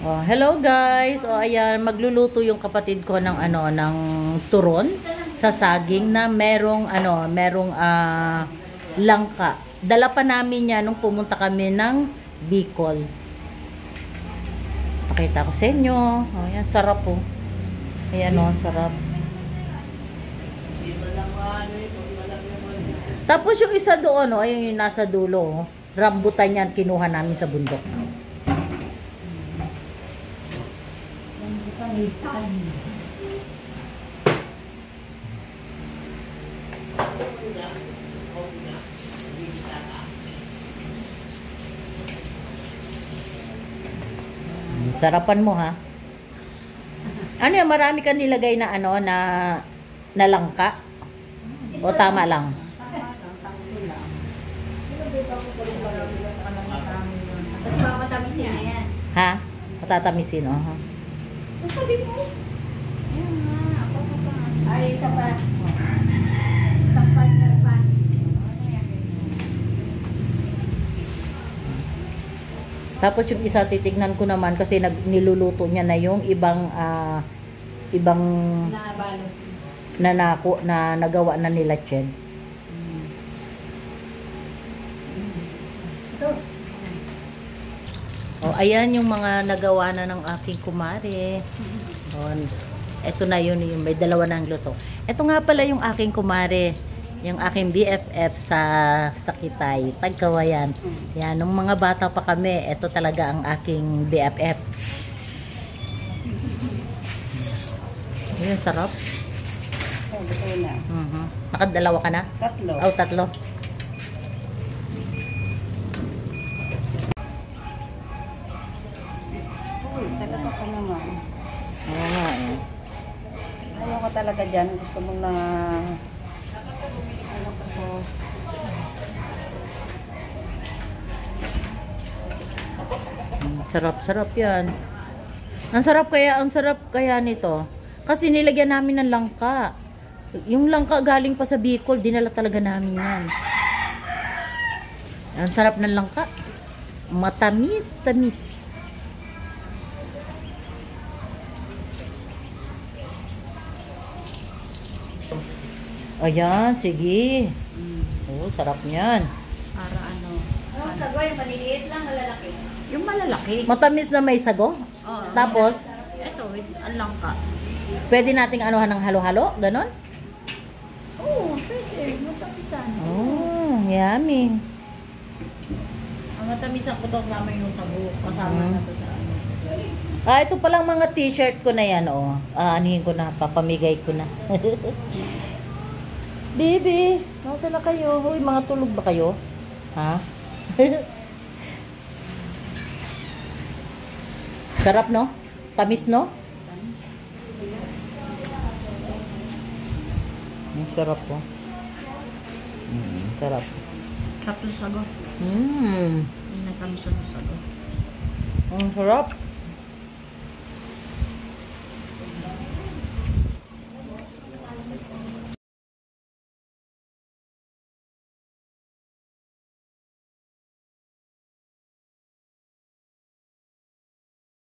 Oh, hello guys. Oh, ayan, magluluto yung kapatid ko ng ng turon sa saging na merong langka. Dala pa namin 'yan nung pumunta kami ng Bicol. Pakita ko sa inyo. Oh, ayan, sarap po. Ayan oh, sarap. Tapos yung isa doon, oh, ayun yung nasa dulo, oh. Rambutan yan, kinuha namin sa bundok. Sarapan mo ha. Ano yan, marami ka nilagay na na langka? O tama lang? Tapos papatamisin na yan. Ha? Patatamisin, oh. Sabi mo? Ayun nga, ako pa. Ay, isa pa. Isang partner pa. Tapos yung isa titignan ko naman kasi niluluto niya na yung ibang Nabalot. na nagawa na nila Ched. Ito. Oh, ayan yung mga nagawa na ng aking kumare. Oh, ito na yun, yung may dalawa ng luto. Ito nga pala yung aking kumare, yung aking BFF sa Kitay, Tagkawayan. Yan, nung mga bata pa kami, ito talaga ang aking BFF. Ayan, sarap. Oh, gusto na. Nakadalawa ka na? Tatlo. Oh, tatlo. Uy, talaga ka naman. Oo nga eh. Ayaw ko talaga dyan. Gusto mong na... Ano ko? Sarap-sarap yan. Ang sarap kaya nito. Kasi nilagyan namin ng langka. Yung langka galing pa sa Bicol, dinala talaga namin yan. Ang sarap ng langka. Matamis, tamis. Ayan, sige. Oh, sarap niyan. Para ano? Yung sago, yung maliliit lang, malalaki. Yung malalaki. Matamis na may sago. Oo. Tapos, Ito, ang langka. pwede nating anuhan ng halo-halo, ganon? Oo, pwede. Masapisan. Oh, yummy. Ang matamisan ko to kasama yung sago. Kasama na to sa ano. Ah, ito palang mga t-shirt ko na yan, oh. Anihin ko na, papamigay ko na. Baby, nasa na kayo? Uy, mga tulog ba kayo? Ha? Sarap, no? Tamis, no? Sarap po. Sarap. Sarap sa sago. Mmm. Yung nagkamisan ng sago. Ang sarap.